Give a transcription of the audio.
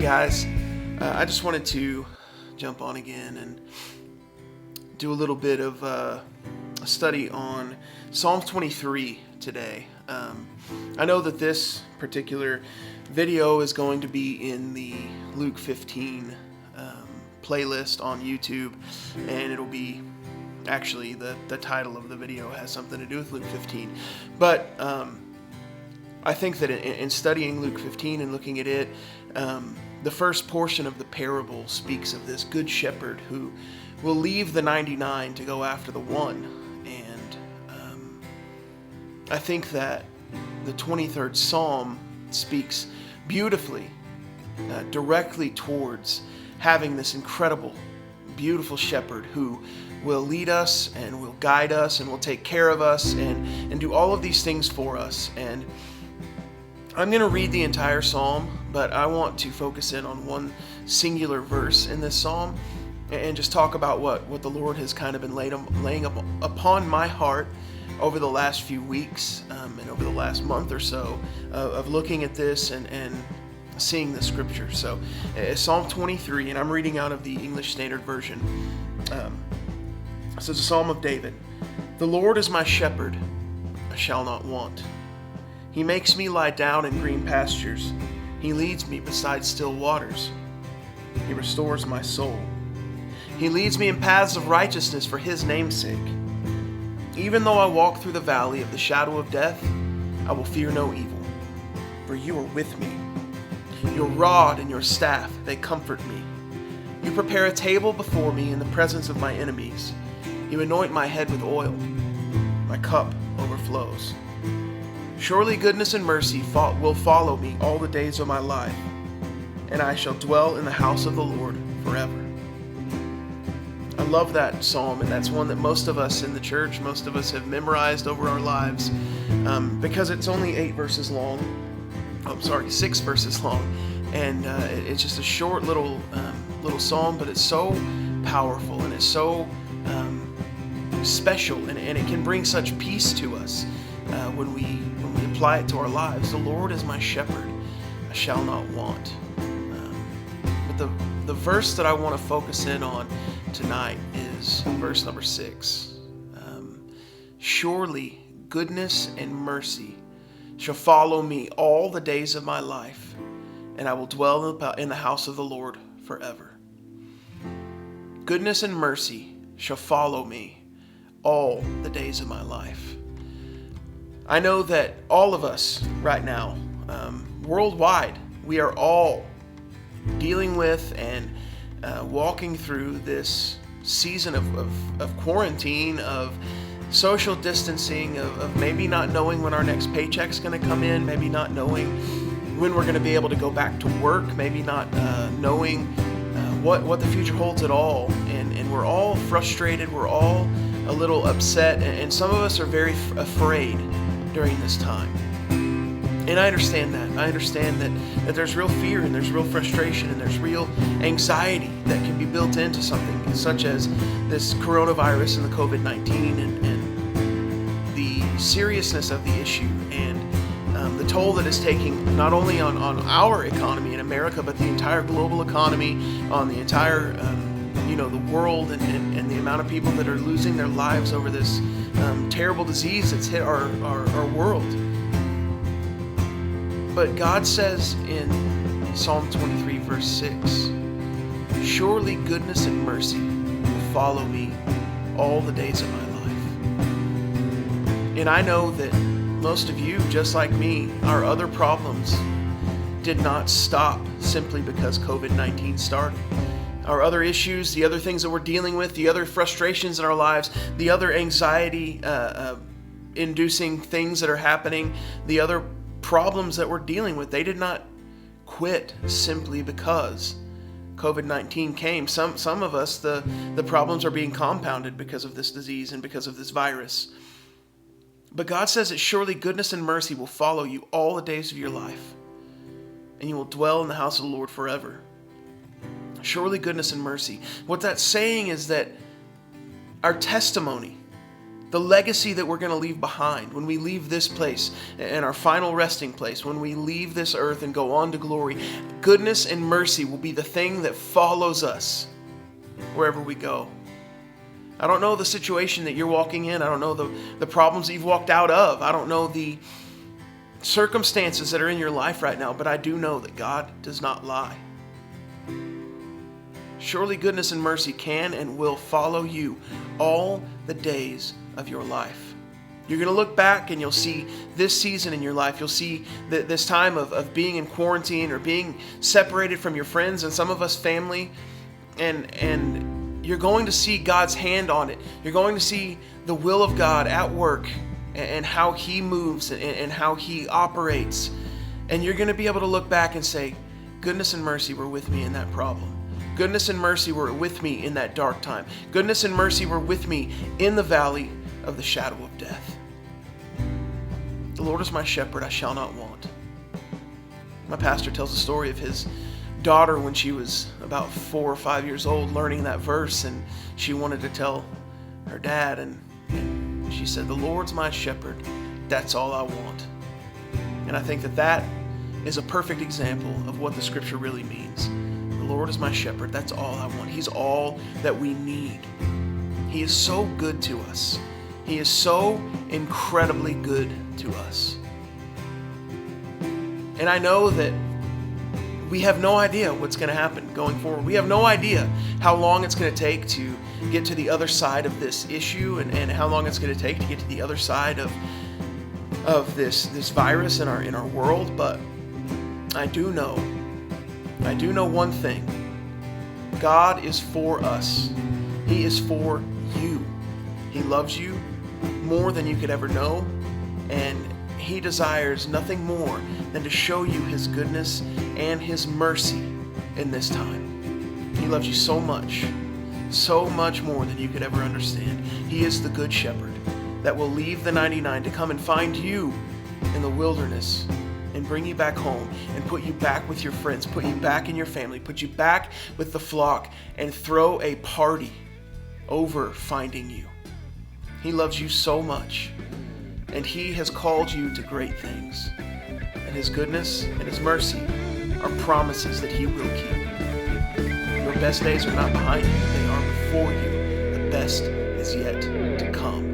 guys. I just wanted to jump on again and do a little bit of a study on Psalm 23 today. I know that this particular video is going to be in the Luke 15 playlist on YouTube, and it'll be actually the title of the video has something to do with Luke 15. But I think that in studying Luke 15 and looking at it, the first portion of the parable speaks of this good shepherd who will leave the 99 to go after the one. And I think that the 23rd Psalm speaks beautifully, directly towards having this incredible, beautiful shepherd who will lead us and will guide us and will take care of us and do all of these things for us. And I'm going to read the entire psalm, but I want to focus in on one singular verse in this psalm and just talk about what the Lord has kind of been laying upon my heart over the last few weeks and over the last month or so of looking at this and seeing the scripture. So Psalm 23, and I'm reading out of the English Standard Version. So it's a Psalm of David. The Lord is my shepherd, I shall not want. He makes me lie down in green pastures. He leads me beside still waters. He restores my soul. He leads me in paths of righteousness for his name's sake. Even though I walk through the valley of the shadow of death, I will fear no evil, for you are with me. Your rod and your staff, they comfort me. You prepare a table before me in the presence of my enemies. You anoint my head with oil. My cup overflows. Surely goodness and mercy will follow me all the days of my life, and I shall dwell in the house of the Lord forever. I love that psalm, and that's one that most of us in the church, most of us have memorized over our lives because it's only 6 verses long, and it's just a short little psalm, but it's so powerful and it's so special, and it can bring such peace to us when we apply it to our lives. The Lord is my shepherd, I shall not want. But the verse that I want to focus in on tonight is verse number 6. Surely goodness and mercy shall follow me all the days of my life, and I will dwell in the house of the Lord forever. Goodness and mercy shall follow me all the days of my life. I know that all of us right now, worldwide, we are all dealing with and walking through this season of quarantine, of social distancing, of maybe not knowing when our next paycheck's going to come in, maybe not knowing when we're going to be able to go back to work, maybe not knowing what the future holds at all. And we're all frustrated, we're all a little upset, and some of us are very afraid during this time. And I understand that. I understand that there's real fear and there's real frustration and there's real anxiety that can be built into something such as this coronavirus and the COVID-19 and the seriousness of the issue and the toll that it's taking not only on our economy in America, but the entire global economy, on the entire the world and the amount of people that are losing their lives over this terrible disease that's hit our world. But God says in Psalm 23 verse 6, surely goodness and mercy will follow me all the days of my life. And I know that most of you, just like me, our other problems did not stop simply because COVID-19 started. Our other issues, the other things that we're dealing with, the other frustrations in our lives, the other anxiety inducing things that are happening, the other problems that we're dealing with, they did not quit simply because COVID-19 came. Some of us, the problems are being compounded because of this disease and because of this virus. But God says that surely goodness and mercy will follow you all the days of your life, and you will dwell in the house of the Lord forever. Surely goodness and mercy. What that's saying is that our testimony the legacy that we're going to leave behind when we leave this place and our final resting place, when we leave this earth and go on to glory. Goodness and mercy will be the thing that follows us wherever we go. I don't know the situation that you're walking in. I don't know the problems that you've walked out of. I don't know the circumstances that are in your life right now, but I do know that God does not lie. Surely goodness and mercy can and will follow you all the days of your life. You're going to look back and you'll see this season in your life. You'll see this time of being in quarantine or being separated from your friends and some of us family, and you're going to see God's hand on it. You're going to see the will of God at work and how He moves and how He operates. And you're going to be able to look back and say, goodness and mercy were with me in that problem. Goodness and mercy were with me in that dark time. Goodness and mercy were with me in the valley of the shadow of death. The Lord is my shepherd, I shall not want. My pastor tells the story of his daughter when she was about 4 or 5 years old, learning that verse, and she wanted to tell her dad, and she said, the Lord's my shepherd, that's all I want. And I think that is a perfect example of what the scripture really means. The Lord is my shepherd, that's all I want. He's all that we need. He is so good to us. He is so incredibly good to us. And I know that we have no idea what's going to happen going forward. We have no idea how long it's going to take to get to the other side of this issue and how long it's going to take to get to the other side of this virus in our world. But I do know one thing. God is for us. He is for you. He loves you more than you could ever know, and He desires nothing more than to show you His goodness and His mercy in this time. He loves you so much more than you could ever understand. He is the good shepherd that will leave the 99 to come and find you in the wilderness and bring you back home and put you back with your friends, put you back in your family, put you back with the flock, and throw a party over finding you. He loves you so much, and He has called you to great things. And His goodness and His mercy are promises that He will keep. Your best days are not behind you, they are before you. The best is yet to come.